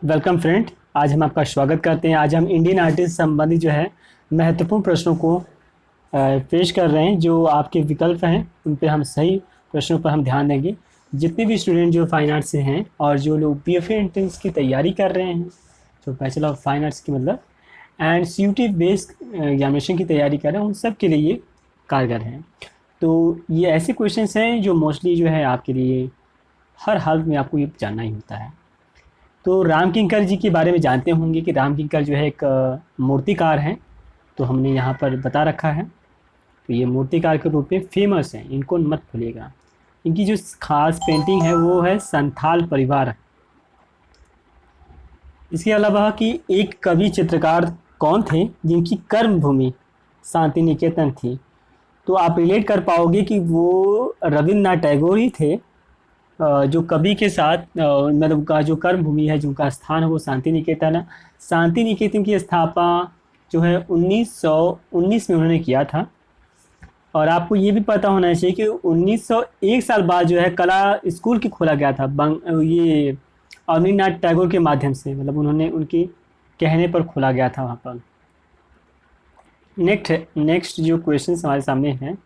Welcome friend. आज हम आपका स्वागत करते हैं। आज हम इंडियन आर्टिस्ट संबंधी जो है महत्वपूर्ण प्रश्नों को पेश कर रहे हैं। जो आपके विकल्प हैं उन पे हम सही प्रश्नों पर हम ध्यान देंगे। जितने भी स्टूडेंट जो फाइन आर्ट्स से हैं और जो लोग बीएफए एंट्रेंस की तैयारी कर रहे हैं, जो बैचलर ऑफ फाइन आर्ट्स की मतलब एंड सीयूटी बेस्ड एग्जामिनेशन की तैयारी कर रहे हैं, उन सब के लिए ये कारगर हैं। तो ये ऐसे क्वेश्चंस हैं जो मोस्टली जो है आपके लिए हर हाल में आपको ये जानना ही होता है। तो राम किंकर जी के बारे में जानते होंगे कि राम किंकर जो है एक मूर्तिकार हैं। तो हमने यहाँ पर बता रखा है। तो ये मूर्तिकार के रूप में फेमस हैं, इनको मत भूलिएगा। इनकी जो खास पेंटिंग है वो है संथाल परिवार। इसके अलावा कि एक कवि चित्रकार कौन थे जिनकी कर्म भूमि शांति निकेतन थी। तो आप रिलेट कर पाओगे कि वो रविन्द्रनाथ टैगोर ही थे, जो कवि के साथ मतलब उनका जो कर्म भूमि है, जो उनका स्थान है वो शांति निकेतन है। शांति निकेतन की स्थापना जो है 1919 में उन्होंने किया था। और आपको ये भी पता होना चाहिए कि 1901 साल बाद जो है कला स्कूल की खोला गया था ये रविन्द्रनाथ टैगोर के माध्यम से, मतलब उन्होंने उनके कहने पर खोला गया था वहाँ पर। नेक्स्ट जो क्वेश्चन हमारे सामने हैं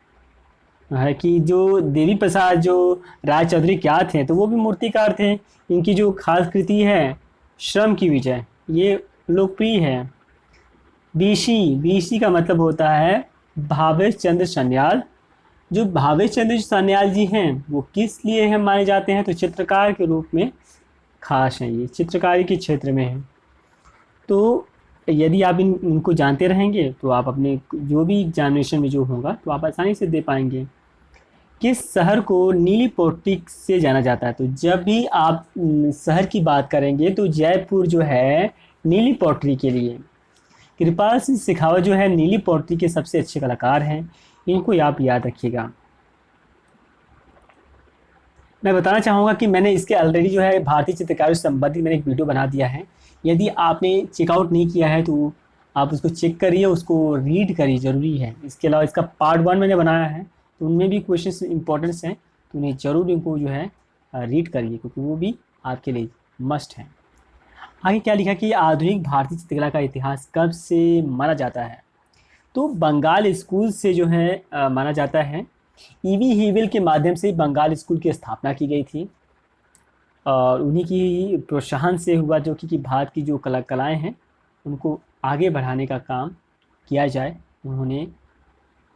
है कि जो देवी प्रसाद जो राय चौधरी क्या थे, तो वो भी मूर्तिकार थे। इनकी जो खास कृति है श्रम की विजय, ये लोकप्रिय है। बीसी बीसी का मतलब होता है भावेश चंद्र सन्याल। जो भावेश चंद्र सन्याल जी हैं वो किस लिए हैं माने जाते हैं, तो चित्रकार के रूप में खास हैं। ये चित्रकारी के क्षेत्र में है। तो यदि आप इनको जानते रहेंगे तो आप अपने जो भी एग्जामिनेशन में जो होगा तो आप आसानी से दे पाएंगे। किस शहर को नीली पोटरी से जाना जाता है, तो जब भी आप शहर की बात करेंगे तो जयपुर जो है नीली पोटरी के लिए। कृपाल सिंह शेखावत जो है नीली पोटरी के सबसे अच्छे कलाकार हैं, इनको आप याद रखिएगा। मैं बताना चाहूँगा कि मैंने इसके ऑलरेडी जो है भारतीय चित्रकारी से संबंधित मैंने एक वीडियो बना दिया है। यदि आपने चेकआउट नहीं किया है तो आप उसको चेक करिए, उसको रीड करिए, ज़रूरी है। इसके अलावा इसका पार्ट 1 मैंने बनाया है, तो उनमें भी क्वेश्चन इंपॉर्टेंस हैं, तो उन्हें ज़रूर इनको जो है रीड करिए, क्योंकि वो भी आपके लिए मस्ट है। आगे क्या लिखा कि आधुनिक भारतीय चित्रकला का इतिहास कब से माना जाता है, तो बंगाल स्कूल से जो है माना जाता है। ईवी हीवेल के माध्यम से बंगाल स्कूल की स्थापना की गई थी और उन्हीं की प्रोत्साहन से हुआ, जो कि भारत की जो कलाएँ हैं उनको आगे बढ़ाने का काम किया जाए। उन्होंने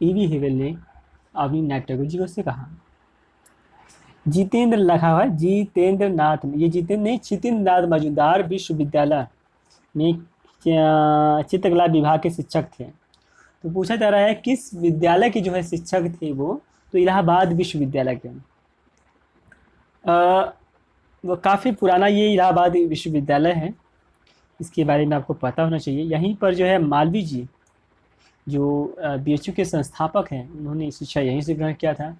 ईवी हीवेल ने रविन्द्रनाथ टैगोर जी को से कहा। जितेंद्र लिखा हुआ है, जितेंद्र नाथ, ये जितेंद्र नहीं, जितेंद्र नाथ मजूमदार विश्वविद्यालय में चित्रकला विभाग के शिक्षक थे। तो पूछा जा रहा है किस विद्यालय के जो है शिक्षक थे वो, तो इलाहाबाद विश्वविद्यालय के। वो काफ़ी पुराना ये इलाहाबाद विश्वविद्यालय है, इसके बारे में आपको पता होना चाहिए। यहीं पर जो है मालवीय जी जो बीएचयू के संस्थापक हैं, उन्होंने शिक्षा यहीं से ग्रहण किया था।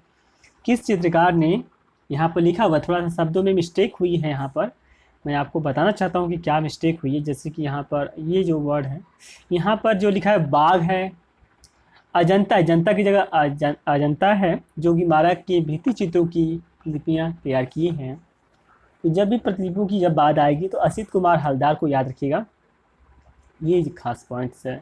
किस चित्रकार ने, यहाँ पर लिखा हुआ थोड़ा सा शब्दों में मिस्टेक हुई है, यहाँ पर मैं आपको बताना चाहता हूँ कि क्या मिस्टेक हुई है। जैसे कि यहाँ पर ये जो वर्ड है, यहाँ पर जो लिखा है बाघ है, अजंता, अजंता की जगह अजंता है, जो कि महाराज के भित्ति चित्रों की प्रतिलिपियाँ तैयार की हैं। तो जब भी प्रतिलिपियों की जब बात आएगी तो असित कुमार हलदार को याद रखिएगा, ये खास पॉइंट्स है।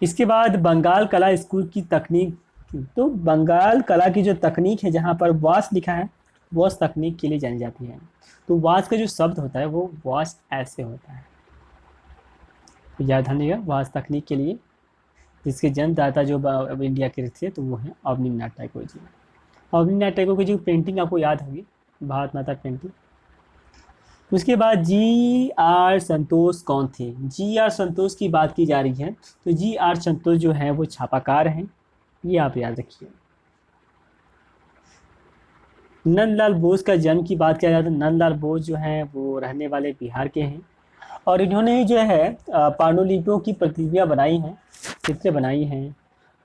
इसके बाद बंगाल कला स्कूल की तकनीक, तो बंगाल कला की जो तकनीक है जहाँ पर वास लिखा है, वास तकनीक के लिए जानी जाती है। तो वास का जो शब्द होता है वो वास ऐसे होता है, तो याद रखिएगा वास तकनीक के लिए, जिसके जन्मदाता जो इंडिया के थे तो वो हैं रविन्द्रनाथ टैगोर जी। रविन्द्रनाथ टैगोर की जो पेंटिंग आपको याद होगी, भारत माता पेंटिंग। उसके बाद जी आर संतोष कौन थे, जी आर संतोष की बात की जा रही है, तो जी आर संतोष जो है वो छापाकार हैं, ये आप याद रखिए। नंदलाल बोस का जन्म की बात किया जाए तो नंदलाल बोस जो हैं वो रहने वाले बिहार के हैं और इन्होंने जो है पांडुलिपियों की प्रतिलिपियाँ बनाई हैं, चित्र बनाई हैं।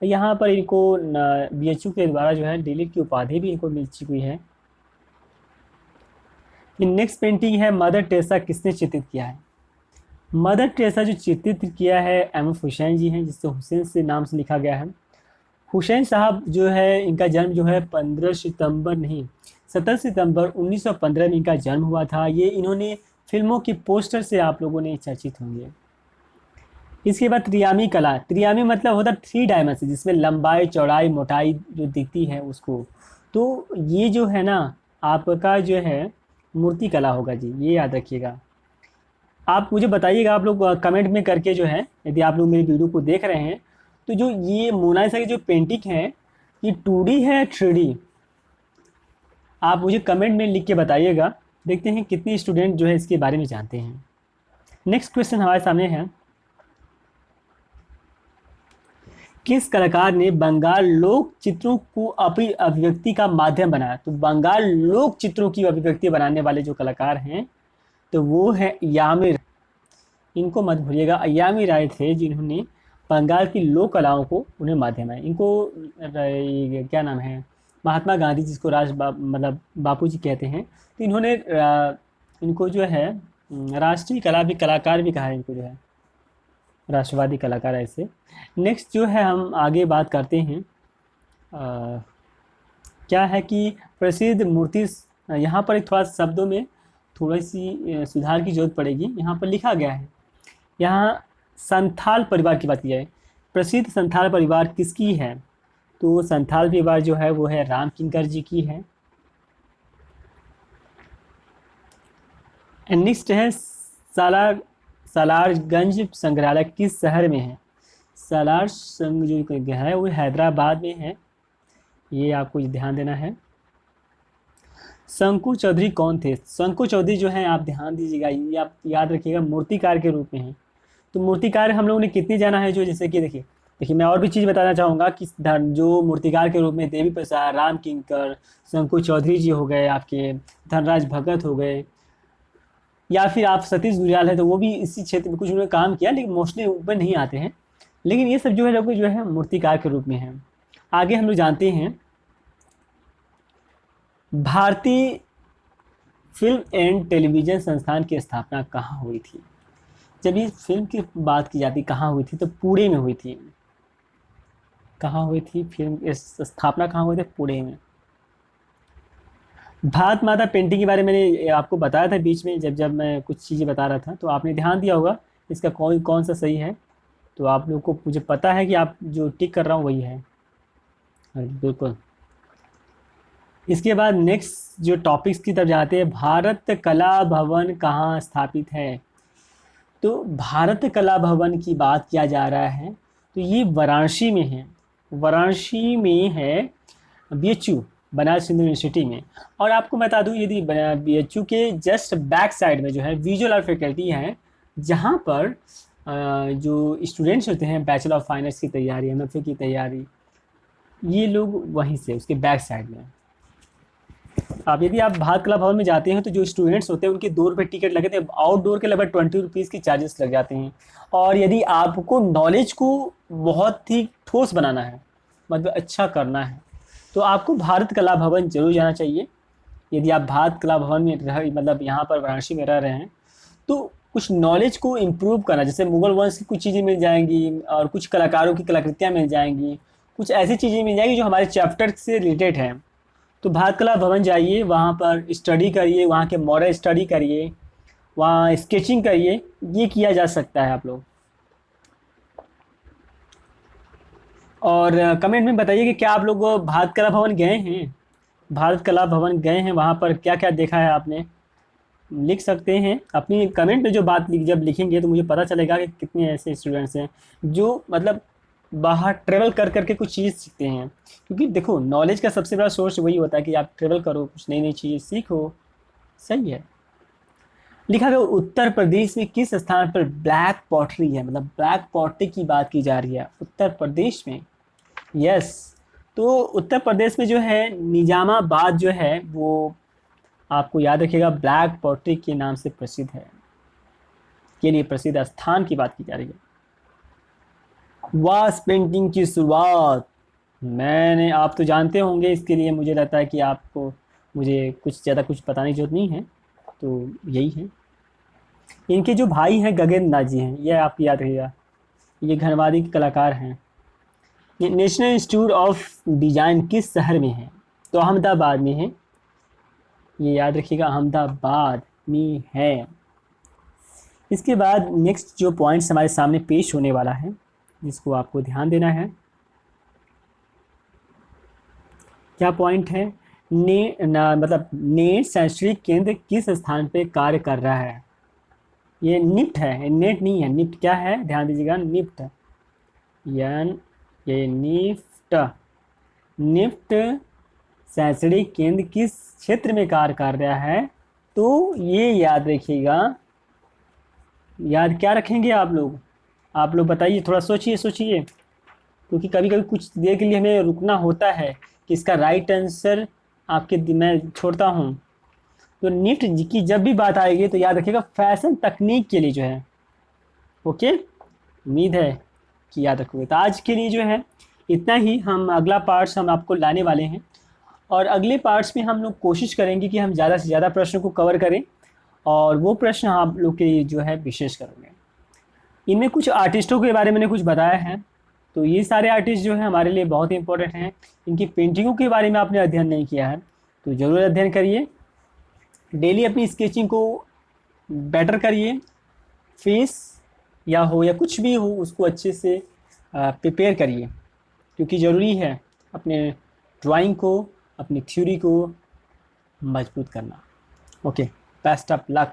यहाँ पर इनको बीएचयू के द्वारा जो है डीलिट की उपाधि भी इनको मिल चुकी है। नेक्स्ट पेंटिंग है मदर टेरेसा, किसने चित्रित किया है। मदर टेरेसा जो चित्रित किया है एम एफ हुसैन जी हैं, जिससे हुसैन से नाम से लिखा गया है। हुसैन साहब जो है इनका जन्म जो है 15 सितंबर नहीं 17 सितंबर 1915 में इनका जन्म हुआ था। ये इन्होंने फिल्मों के पोस्टर से आप लोगों ने चर्चित होंगे। इसके बाद त्रियामी कला, त्रियामी मतलब होता है 3 डायमेंशन, जिसमें लंबाई चौड़ाई मोटाई जो दिखती है उसको। तो ये जो है ना आपका जो है मूर्ति कला होगा जी, ये याद रखिएगा। आप मुझे बताइएगा, आप लोग कमेंट में करके जो है, यदि आप लोग मेरी वीडियो को देख रहे हैं तो जो ये मोनालिसा की जो पेंटिंग है ये 2D है 3D, आप मुझे कमेंट में लिख के बताइएगा। देखते हैं कितने स्टूडेंट जो है इसके बारे में जानते हैं। नेक्स्ट क्वेश्चन हमारे सामने है, किस कलाकार ने बंगाल लोक चित्रों को अपनी अभिव्यक्ति का माध्यम बनाया? तो बंगाल लोक चित्रों की अभिव्यक्ति बनाने वाले जो कलाकार हैं तो वो है यामी, इनको मत भूलिएगा। अय्यामी राय थे जिन्होंने बंगाल की लोक कलाओं को उन्हें माध्यम है। इनको क्या नाम है, महात्मा गांधी जिसको मतलब बापू जी कहते हैं, तो इन्होंने इनको जो है राष्ट्रीय कलाकार भी कहा है इनको, जो है राष्ट्रवादी कलाकार ऐसे। नेक्स्ट जो है हम आगे बात करते हैं, क्या है कि प्रसिद्ध मूर्ति, यहाँ पर एक थोड़ा शब्दों में थोड़ी सी सुधार की जरूरत पड़ेगी। यहाँ पर लिखा गया है, यहाँ संथाल परिवार की बात की जाए, प्रसिद्ध संथाल परिवार किसकी है? तो संथाल परिवार जो है वो है राम किंकर जी की है। नेक्स्ट है सालारगंज संग्रहालय किस शहर में है? सालार संघ जो है वो हैदराबाद में है, ये आपको ध्यान देना है। शंकु चौधरी कौन थे? शंकु चौधरी जो है आप ध्यान दीजिएगा, ये आप याद रखिएगा मूर्तिकार के रूप में है। तो मूर्तिकार हम लोगों ने कितने जाना है, जो जैसे कि देखिए मैं और भी चीज़ बताना चाहूँगा कि जो मूर्तिकार के रूप में देवी प्रसाद, राम किंकर, शंकु चौधरी जी हो गए, आपके धनराज भगत हो गए, या फिर आप सतीश गुरियाल है तो वो भी इसी क्षेत्र में कुछ उन्होंने काम किया, लेकिन मोस्टली ऊपर नहीं आते हैं। लेकिन ये सब जो है लोग जो है मूर्तिकार के रूप में है। आगे हम लोग जानते हैं, भारतीय फिल्म एंड टेलीविज़न संस्थान की स्थापना कहाँ हुई थी? जब ये फिल्म की बात की जाती कहाँ हुई थी, तो पुणे में हुई थी। कहाँ हुई थी फिल्म की स्थापना, कहाँ हुई थी? पुणे में। भारत माता पेंटिंग के बारे में मैंने आपको बताया था बीच में, जब मैं कुछ चीज़ें बता रहा था, तो आपने ध्यान दिया होगा इसका कौन सा सही है। तो आप लोग को मुझे पता है कि आप जो टिक कर रहा हूँ वही है, बिल्कुल। इसके बाद नेक्स्ट जो टॉपिक्स की तरफ जाते हैं, भारत कला भवन कहाँ स्थापित है? तो भारत कला भवन की बात किया जा रहा है तो ये वाराणसी में है। वाराणसी में है BHU, बनारस हिंदू यूनिवर्सिटी में। और आपको बता दूं, यदि BHU के जस्ट बैक साइड में जो है विजुअल आर्ट फैकल्टी है, जहाँ पर जो स्टूडेंट्स होते हैं बैचलर ऑफ फाइन आर्ट्स की तैयारी, MFA की तैयारी, ये लोग वहीं से उसके बैक साइड में। आप यदि आप भारत कला भवन में जाते हैं तो जो स्टूडेंट्स होते हैं उनके 2 रुपये टिकट लगे थे, आउटडोर के लगभग 20 रुपीज़ की चार्जेस लग जाते हैं। और यदि आपको नॉलेज को बहुत ही ठोस बनाना है, मतलब अच्छा करना है, तो आपको भारत कला भवन जरूर जाना चाहिए। यदि आप भारत कला भवन में मतलब यहाँ पर वाराणसी में रह रहे हैं तो कुछ नॉलेज को इम्प्रूव करना, जैसे मुगल वंश की कुछ चीज़ें मिल जाएंगी और कुछ कलाकारों की कलाकृतियाँ मिल जाएंगी, कुछ ऐसी चीज़ें मिल जाएंगी जो हमारे चैप्टर से रिलेटेड हैं। तो भारत कला भवन जाइए, वहाँ पर स्टडी करिए, वहाँ के मॉडल स्टडी करिए, वहाँ स्केचिंग करिए, ये किया जा सकता है आप लोग। और कमेंट में बताइए कि क्या आप लोग भारत कला भवन गए हैं? भारत कला भवन गए हैं, वहाँ पर क्या क्या देखा है आपने, लिख सकते हैं अपनी कमेंट पे। जो बात जब लिखेंगे तो मुझे पता चलेगा कि कितने ऐसे स्टूडेंट्स हैं जो मतलब बाहर ट्रेवल कर करके कुछ चीज़ सीखते हैं। क्योंकि देखो नॉलेज का सबसे बड़ा सोर्स वही होता है कि आप ट्रेवल करो, कुछ नई नई चीज़ें सीखो। सही है। लिखा गया उत्तर प्रदेश में किस स्थान पर ब्लैक पॉटरी है? मतलब ब्लैक पॉटरी की बात की जा रही है उत्तर प्रदेश में। यस, तो उत्तर प्रदेश में जो है निजामाबाद जो है वो आपको याद रखिएगा ब्लैक पॉटरी के नाम से प्रसिद्ध है, के लिए प्रसिद्ध स्थान की बात की जा रही है। वास पेंटिंग की शुरुआत मैंने, आप तो जानते होंगे, इसके लिए मुझे लगता है कि आपको मुझे कुछ ज़्यादा कुछ बताने की जरूरत नहीं है, तो यही है। इनके जो भाई हैं गगन नाथ जी हैं, ये आप याद रखिएगा, ये घनवादी के कलाकार हैं। नेशनल इंस्टीट्यूट ऑफ डिज़ाइन किस शहर में है? तो अहमदाबाद में है। ये याद रखिएगा, अहमदाबाद में है। इसके बाद नेक्स्ट जो पॉइंट्स हमारे सामने पेश होने वाला है, जिसको आपको ध्यान देना है, क्या पॉइंट है, मतलब नेट शैक्षणिक केंद्र किस स्थान पे कार्य कर रहा है। ये निफ्ट है, नेट नहीं है। निफ्ट क्या है, ध्यान दीजिएगा, निफ्ट, ये निफ्ट, निफ्ट शैक्षणिक केंद्र किस क्षेत्र में कार्य कर रहा है। तो ये याद रखिएगा, याद क्या रखेंगे आप लोग बताइए, थोड़ा सोचिए, क्योंकि कभी कभी कुछ देर के लिए हमें रुकना होता है कि इसका राइट आंसर मैं छोड़ता हूँ। तो निफ्ट की जब भी बात आएगी तो याद रखिएगा फैशन तकनीक के लिए जो है। ओके, उम्मीद है कि याद रखोगे। तो आज के लिए जो है इतना ही, हम अगला पार्ट्स हम आपको लाने वाले हैं, और अगले पार्ट्स में हम लोग कोशिश करेंगे कि हम ज़्यादा से ज़्यादा प्रश्नों को कवर करें, और वो प्रश्न आप लोग के लिए जो है विशेष करेंगे। इनमें कुछ आर्टिस्टों के बारे में मैंने कुछ बताया है, तो ये सारे आर्टिस्ट जो हैं हमारे लिए बहुत ही इंपॉर्टेंट हैं। इनकी पेंटिंगों के बारे में आपने अध्ययन नहीं किया है तो ज़रूर अध्ययन करिए, डेली अपनी स्केचिंग को बेटर करिए, फेस या हो या कुछ भी हो उसको अच्छे से प्रिपेयर करिए, क्योंकि ज़रूरी है अपने ड्राइंग को, अपनी थ्योरी को मजबूत करना। Okay, best of luck.